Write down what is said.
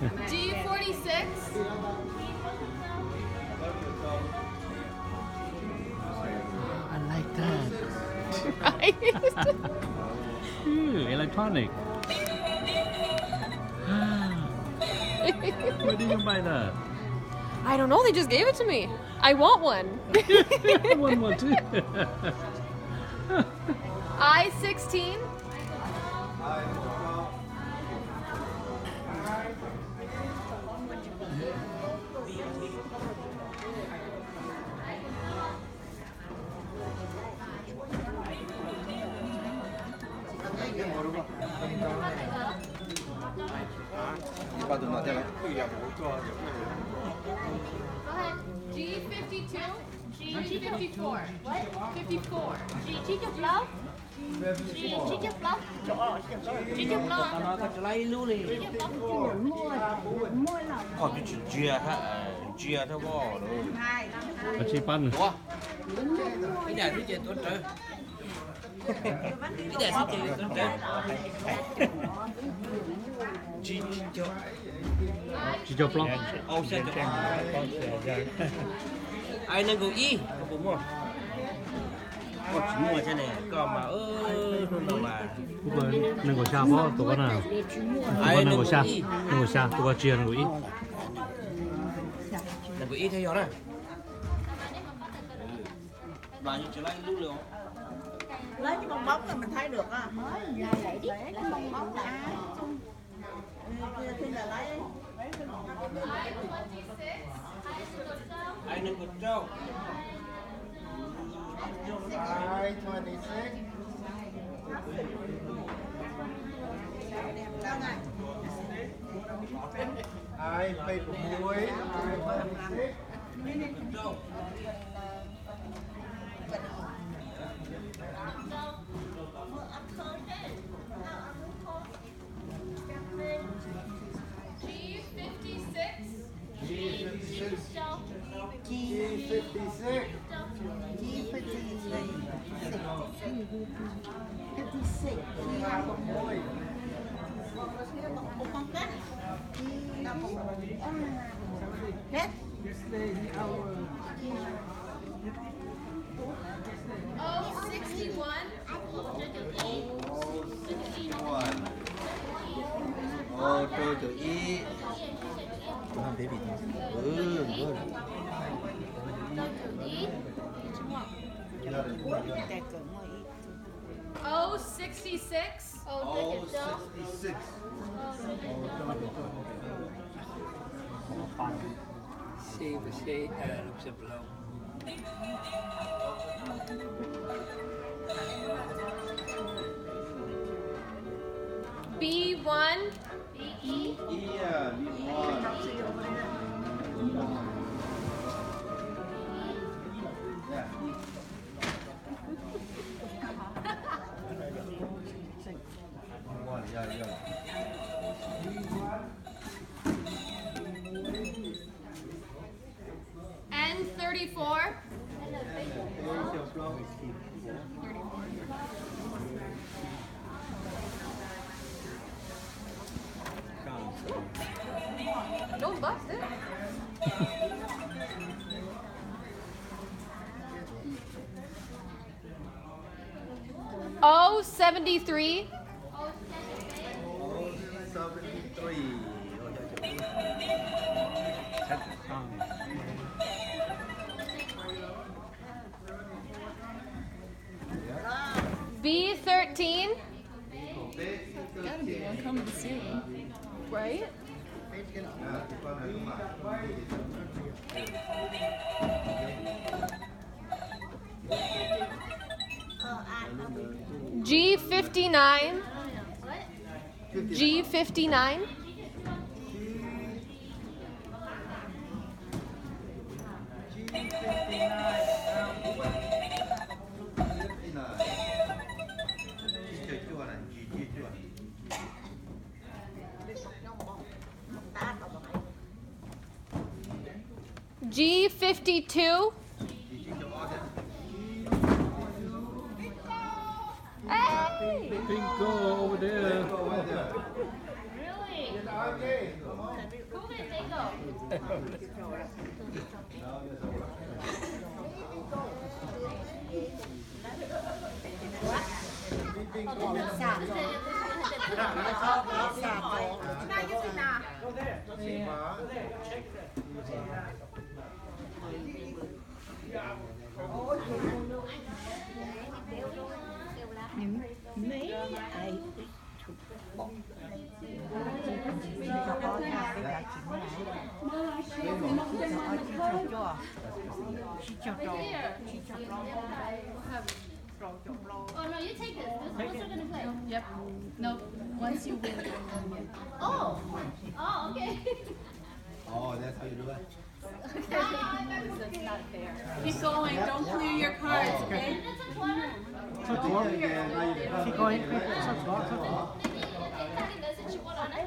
G46. I like that. Right? Electronic. Where did you buy that? I don't know. They just gave it to me. I want one. One more too. I-16. G52. G54. What? 54. Chỉ chụp lớp. Chỉ chụp lớp. Chỉ chụp lớp. Nó có lấy lưu đi. Còn cái chuyện chia theo bò rồi. อาชีพปั้น Cái nhà thứ chuyện tốt trời. Cái nhà thứ chuyện tốt trời. Chi cho. จีโจฟล็อก Ô xe cho. Ai nâng cầu y, cầu mua. Có chỉ mua thế này, còn mà không đâu mà. ผู้เบิร์นหนึ่งกว่าชาเพราะตัวก็หนาวตัวหนึ่งกว่าชาตัวก็เจียนกว่าอี Nâng cầu y theo gió này. Và như trở lại lưu liệu. Lấy cái bong bóng là mình thấy được á. Lấy cái bong bóng là thì là lấy. Ai nâng cầu trâu. I-26. I-56. Trâu. G56. O61. Ô tô chữ Y. Làm thế bị đúng. O66. O66. Lúc xếp lâu. B1. Yeah, B1. N34. Don't bust it. O73. 73. B13. Gotta be one coming soon. Right? G59. G59. G52. Hey! Bingo over there. Really? Mấy ai cho con nhà cái bà chính là chị cho Oh no, you take this. Who's also gonna play? Yep. No. Once you win. Oh. Oh, okay. Oh, that's how you do it. That's not fair. Keep going. Don't clear your cards, okay? That's a quarter. Keep going. Stop. Exactly, that's what you want on it.